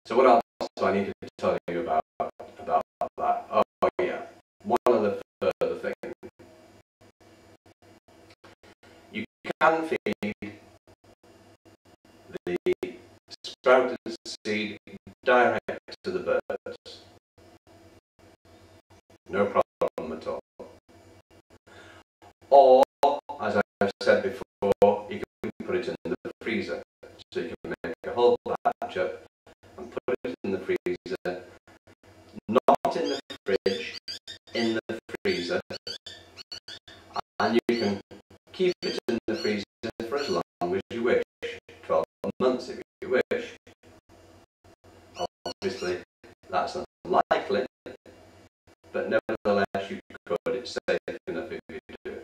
So what else do I need to tell you about that? Oh yeah, one other further thing. You can feed the sprouted seed direct to the birds. No problem at all. Or, as I've said before, you can put it in the freezer. So you can make a whole batch up and put it in the freezer. Not in the fridge, in the freezer. And you can keep it in the freezer for as long as you wish. 12 months if you wish. Obviously, that's unlikely, but nevertheless you could. It's safe enough if you do.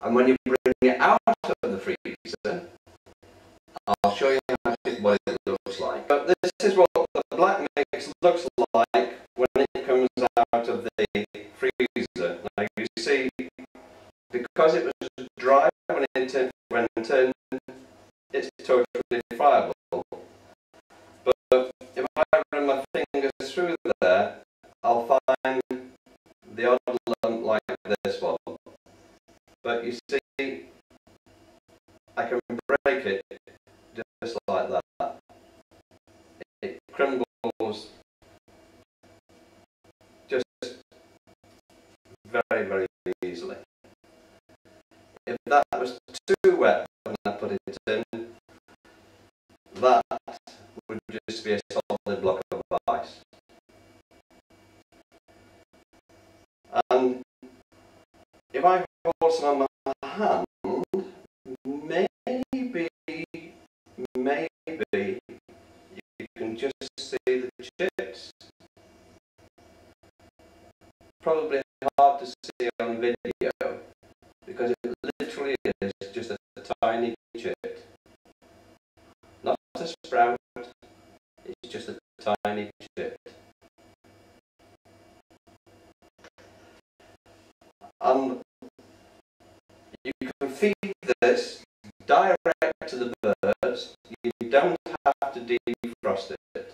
And when you bring it out of the freezer, I'll show you what it looks like. But this is what the black mix looks like when it comes out of the freezer. Now you see, because it was dry when it went in, it's totally friable. But if I run my fingers through there, I'll find the odd lump like this one. But you see, I can break it just like that. It crumbles just very, very easily. If that was too wet when I put it in, that would just be a solid block of ice. And if I hold some on my hand, maybe you can just see the chips. Probably hard to see on video because it literally is just a tiny chip. Not a sprout, it's just a tiny chip. And you can feed this direct to the birds. You don't have to defrost it.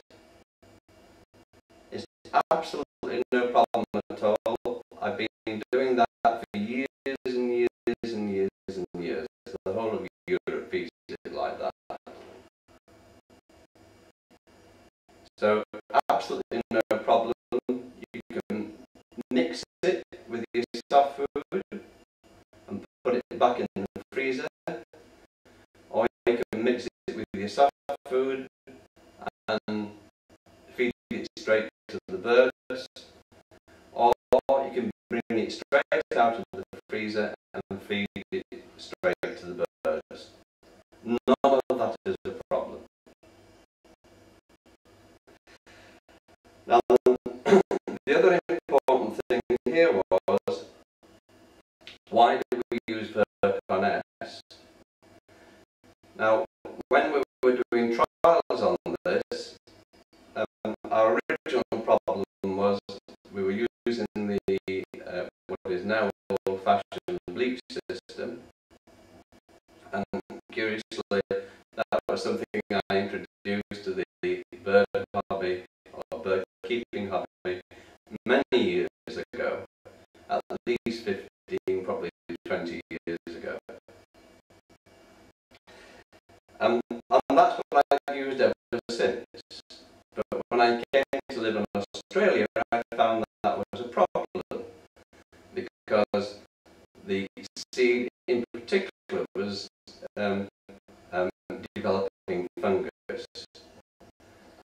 It's absolutely no problem at all. I've been doing that for years and years and years and years. The whole of Europe feeds it like that. So absolutely no problem. You can mix it with your soft food and put it back in the freezer, or you can mix it with your soft food and feed it straight to the birds, or you can bring it straight out of the freezer and feed it straight to the birds. None of that is a problem. Now, the other important thing here was, why do we use Virkon S? Now, when we were doing trials on this, our original problem was we were using the what is now old-fashioned bleach system, and curiously, that was something I introduced to the bird hobby or bird keeping hobby many years ago, at least 15, probably 20 years ago. And that's what I've used ever since. But when I came to live in Australia, I found that was a problem, because the seed in particular was developing fungus.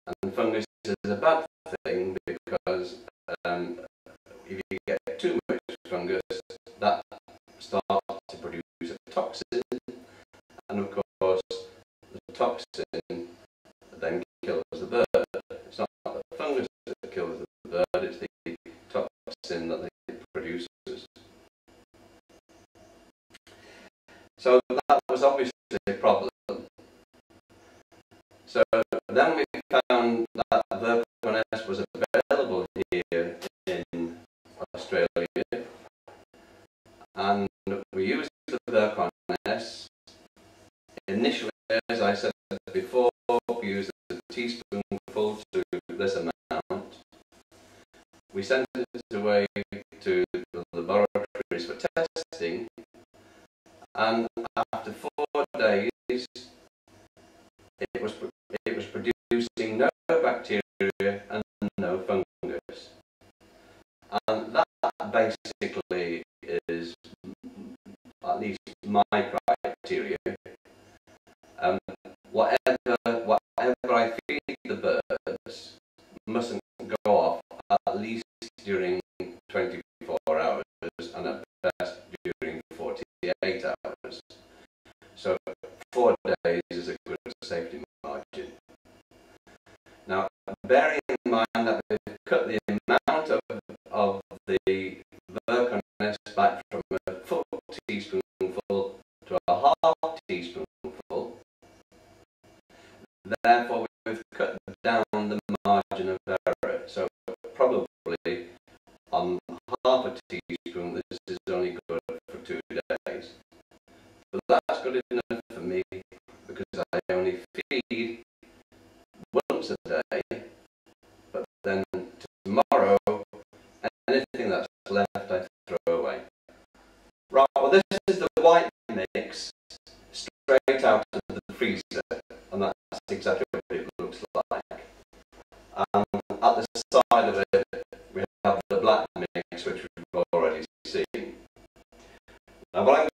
And fungus is a bad thing because if you get too much fungus, that starts to produce a toxin, and of course the toxin then kills the bird. It's not the fungus that kills the bird, it's the toxin that it produces. So that was obviously a problem. So then we found that Virkon S was available here in Australia, and we used the Virkon S. Initially, as I said before, we used whatever I feed the birds mustn't go off at least during 24 hours and at best during 48 hours. So 4 days is a good safety margin. Now, bearing in mind that we've cut the amount of the Virkon S back from a full teaspoonful to a half teaspoonful, therefore we've cut down the margin of error. So probably on half a teaspoon this is only good for 2 days. But that's good enough for me because I only feed once a day, but then tomorrow anything that's left I throw away. Right, well this is the white mix straight out of the freezer, and that's exactly what it looks like. And at the side of it we have the black mix which we've already seen. Now what I'm